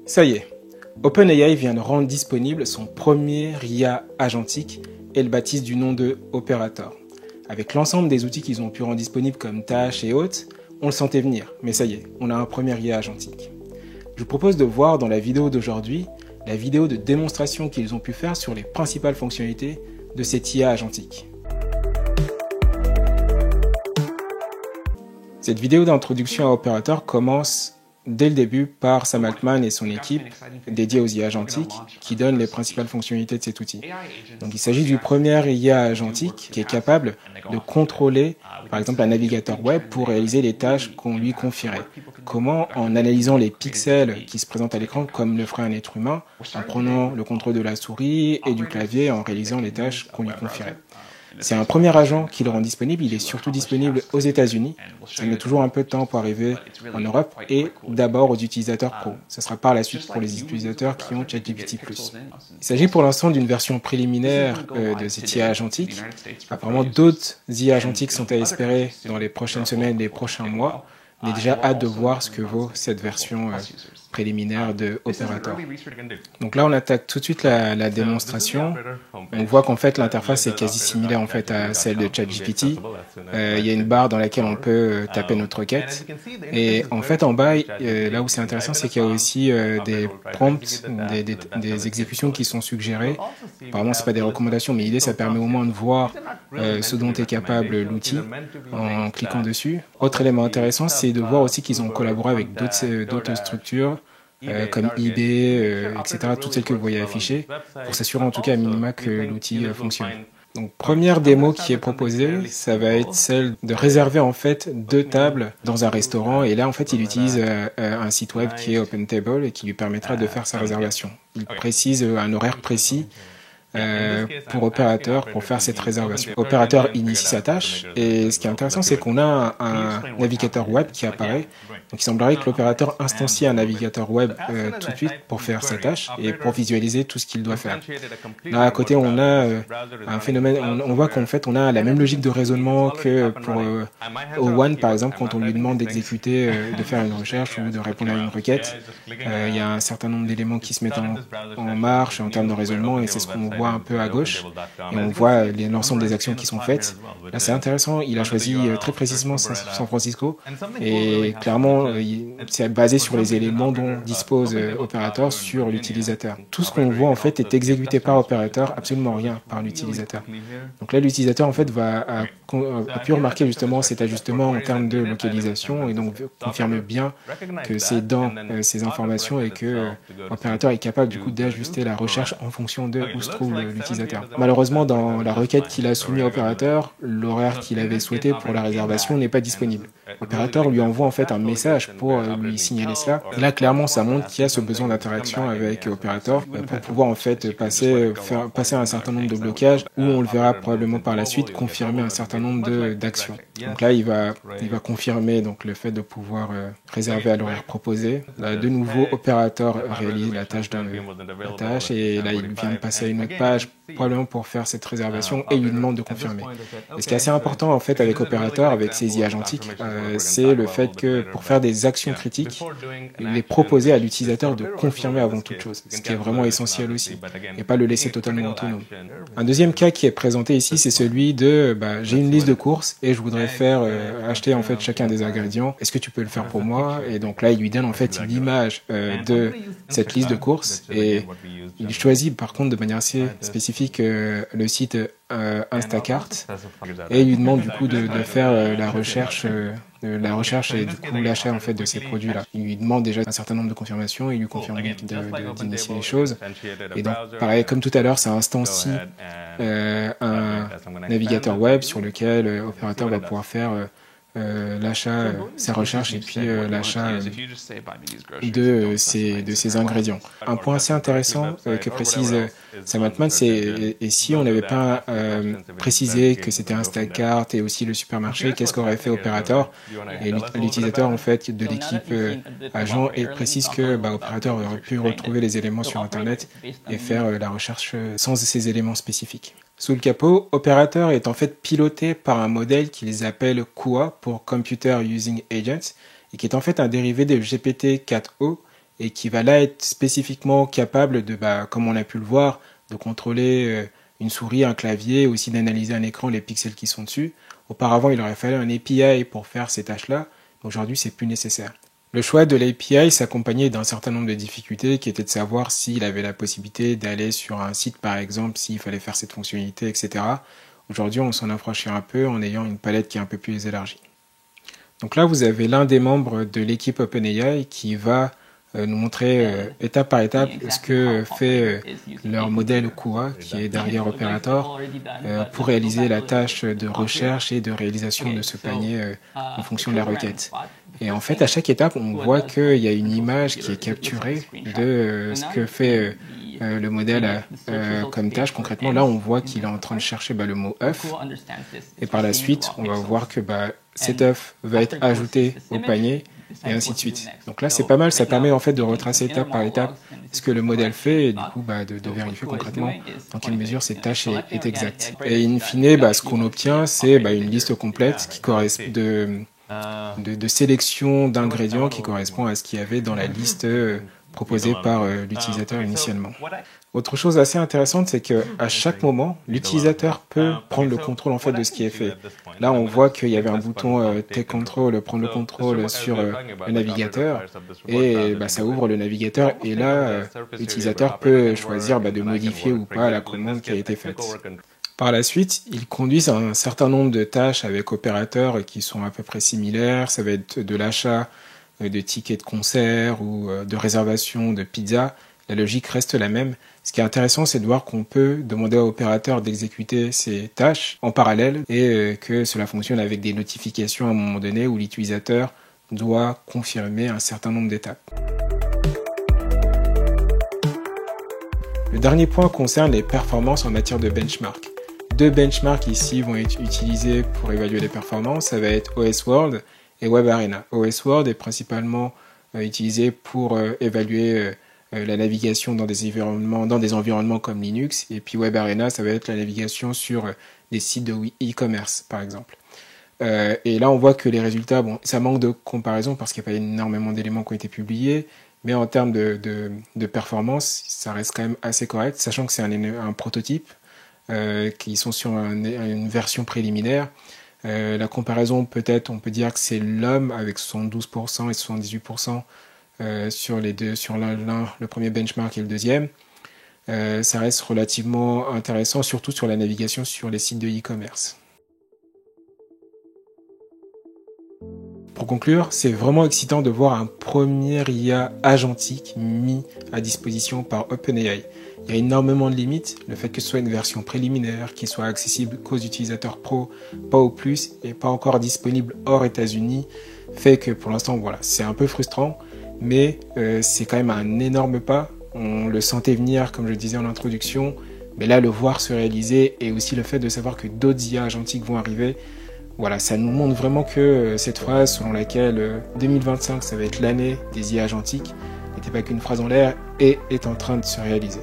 Ça y est, OpenAI vient de rendre disponible son premier IA agentique et le baptise du nom de Operator. Avec l'ensemble des outils qu'ils ont pu rendre disponibles comme Tâches et autres, on le sentait venir, mais ça y est, on a un premier IA agentique. Je vous propose de voir dans la vidéo d'aujourd'hui la vidéo de démonstration qu'ils ont pu faire sur les principales fonctionnalités de cette IA agentique. Cette vidéo d'introduction à Operator commence dès le début par Sam Altman et son équipe dédiée aux IA agentiques qui donnent les principales fonctionnalités de cet outil. Donc il s'agit du premier IA agentique qui est capable de contrôler par exemple un navigateur web pour réaliser les tâches qu'on lui confierait. Comment? En analysant les pixels qui se présentent à l'écran comme le ferait un être humain, en prenant le contrôle de la souris et du clavier en réalisant les tâches qu'on lui confierait. C'est un premier agent qui le rend disponible, il est surtout disponible aux États-Unis. Ça met toujours un peu de temps pour arriver en Europe et d'abord aux utilisateurs pro. Ce sera par la suite pour les utilisateurs qui ont ChatGPT+. Il s'agit pour l'instant d'une version préliminaire de cette IA agentique. Apparemment, d'autres IA agentiques sont à espérer dans les prochaines semaines, les prochains mois. On est déjà hâte de voir ce que vaut cette version préliminaire de Operator. Donc là, on attaque tout de suite la démonstration. On voit qu'en fait, l'interface est quasi similaire en fait à celle de ChatGPT. Il y a une barre dans laquelle on peut taper notre requête. Et en fait, en bas, là où c'est intéressant, c'est qu'il y a aussi des prompts, des exécutions qui sont suggérées. Apparemment, c'est pas des recommandations, mais l'idée, ça permet au moins de voir ce dont est capable l'outil en cliquant dessus. Autre élément intéressant, c'est de voir aussi qu'ils ont collaboré avec d'autres structures comme eBay, etc., toutes celles que vous voyez affichées, pour s'assurer en tout cas à minima que l'outil fonctionne. Donc première démo qui est proposée, ça va être celle de réserver en fait 2 tables dans un restaurant, et là en fait il utilise un site web qui est OpenTable et qui lui permettra de faire sa réservation. Il précise un horaire précis pour Operator pour faire cette réservation. Operator initie sa tâche et ce qui est intéressant c'est qu'on a un navigateur web qui apparaît. Donc il semblerait que l'opérateur instancie un navigateur web tout de suite pour faire sa tâche et pour visualiser tout ce qu'il doit faire. Là à côté on a un phénomène, on voit qu'en fait on a la même logique de raisonnement que pour O1 par exemple quand on lui demande d'exécuter, de faire une recherche ou de répondre à une requête. Il y a un certain nombre d'éléments qui se mettent en marche en termes de raisonnement et c'est ce qu'on voit un peu à gauche et on voit l'ensemble des actions qui sont faites. Là c'est intéressant, il a choisi très précisément San Francisco et clairement c'est basé sur les éléments dont dispose Operator sur l'utilisateur. Tout ce qu'on voit en fait est exécuté par Operator, absolument rien par l'utilisateur. Donc là l'utilisateur en fait a pu remarquer justement cet ajustement en termes de localisation et donc confirme bien que c'est dans ces informations et que Operator est capable du coup d'ajuster la recherche en fonction de où se trouve l'utilisateur. Malheureusement dans la requête qu'il a soumise à Operator, l'horaire qu'il avait souhaité pour la réservation n'est pas disponible. Operator lui envoie en fait un message pour lui signaler cela. Et là, clairement, ça montre qu'il y a ce besoin d'interaction avec Operator pour pouvoir en fait passer un certain nombre de blocages où on le verra probablement par la suite confirmer un certain nombre d'actions. Donc là, il va confirmer donc le fait de pouvoir réserver à l'horaire proposé. Là, de nouveau, Operator réalise la tâche et là, il vient de passer à une autre page probablement pour faire cette réservation et il lui demande de confirmer. Et ce qui est assez important en fait avec Operator, avec ses IA agentiques, c'est le fait que pour faire des actions critiques, il est proposé à l'utilisateur de confirmer avant toute chose, ce qui est vraiment essentiel aussi, et pas le laisser totalement autonome. Un deuxième cas qui est présenté ici, c'est celui de j'ai une liste de courses et je voudrais faire acheter en fait chacun des ingrédients. Est-ce que tu peux le faire pour moi? Et donc là, il lui donne en fait l'image de cette liste de courses et il choisit par contre de manière assez spécifique le site Instacart et il lui demande du coup de faire la recherche et du coup l'achat en fait de ces produits là. Il lui demande déjà un certain nombre de confirmations, il lui confirme d'initier les choses et donc pareil comme tout à l'heure ça instancie un navigateur web sur lequel Operator va pouvoir faire l'achat, sa recherche et puis l'achat de ces ingrédients. Un point assez intéressant que précise Sam Altman, c'est et si on n'avait pas précisé que c'était Instacart et aussi le supermarché, qu'est-ce qu'aurait fait Operator? Et l'utilisateur en fait de l'équipe agent et précise que Operator aurait pu retrouver les éléments sur Internet et faire la recherche sans ces éléments spécifiques. Sous le capot, Operator est en fait piloté par un modèle qu'ils appellent QA pour Computer Using Agents et qui est en fait un dérivé de GPT-4o et qui va là être spécifiquement capable de, comme on a pu le voir, de contrôler une souris, un clavier, aussi d'analyser un écran, les pixels qui sont dessus. Auparavant, il aurait fallu un API pour faire ces tâches-là. Aujourd'hui, c'est plus nécessaire. Le choix de l'API s'accompagnait d'un certain nombre de difficultés qui étaient de savoir s'il avait la possibilité d'aller sur un site, par exemple, s'il fallait faire cette fonctionnalité, etc. Aujourd'hui, on s'en affranchit un peu en ayant une palette qui est un peu plus élargie. Donc là, vous avez l'un des membres de l'équipe OpenAI qui va nous montrer étape par étape ce que fait leur modèle Kua, qui est derrière Operator, pour réaliser la tâche de recherche et de réalisation de ce panier en fonction de la requête. Et en fait, à chaque étape, on voit qu'il y a une image qui est capturée de ce que fait le modèle comme tâche. Concrètement, là, on voit qu'il est en train de chercher le mot œuf. Et par la suite, on va voir que cet œuf va être ajouté au panier, et ainsi de suite. Donc là, c'est pas mal, ça permet en fait de retracer étape par étape ce que le modèle fait et du coup de vérifier concrètement dans quelle mesure cette tâche est exacte. Et in fine, ce qu'on obtient, c'est une liste complète qui correspond de sélection d'ingrédients qui correspond à ce qu'il y avait dans la liste proposée par l'utilisateur initialement. Autre chose assez intéressante, c'est qu'à chaque moment, l'utilisateur peut prendre le contrôle en fait de ce qui est fait. Là, on voit qu'il y avait un bouton Take Control, prendre le contrôle sur le navigateur, et ça ouvre le navigateur, et là, l'utilisateur peut choisir de modifier ou pas la commande qui a été faite. Par la suite, ils conduisent un certain nombre de tâches avec opérateurs qui sont à peu près similaires. Ça va être de l'achat de tickets de concert ou de réservation de pizza. La logique reste la même. Ce qui est intéressant, c'est de voir qu'on peut demander à l'opérateur d'exécuter ces tâches en parallèle et que cela fonctionne avec des notifications à un moment donné où l'utilisateur doit confirmer un certain nombre d'étapes. Le dernier point concerne les performances en matière de benchmark. Deux benchmarks ici vont être utilisés pour évaluer les performances. Ça va être OS World et Web Arena. OS World est principalement utilisé pour évaluer la navigation dans des environnements comme Linux. Et puis Web Arena, ça va être la navigation sur des sites de e-commerce, par exemple. Et là, on voit que les résultats, ça manque de comparaison parce qu'il n'y a pas énormément d'éléments qui ont été publiés. Mais en termes de performance, ça reste quand même assez correct, sachant que c'est un prototype. Qui sont sur une version préliminaire. La comparaison, peut-être, on peut dire que c'est l'homme avec 72% et 78% sur les deux, sur le premier benchmark et le deuxième. Ça reste relativement intéressant, surtout sur la navigation sur les sites de e-commerce. Pour conclure, c'est vraiment excitant de voir un premier IA agentique mis à disposition par OpenAI. Il y a énormément de limites, le fait que ce soit une version préliminaire, qui soit accessible qu'aux utilisateurs pro, pas au plus, et pas encore disponible hors États-Unis, fait que pour l'instant, c'est un peu frustrant, mais c'est quand même un énorme pas. On le sentait venir, comme je le disais en introduction, mais là, le voir se réaliser, et aussi le fait de savoir que d'autres IA agentiques vont arriver, ça nous montre vraiment que cette phrase selon laquelle 2025, ça va être l'année des IA agentiques, n'était pas qu'une phrase en l'air et est en train de se réaliser.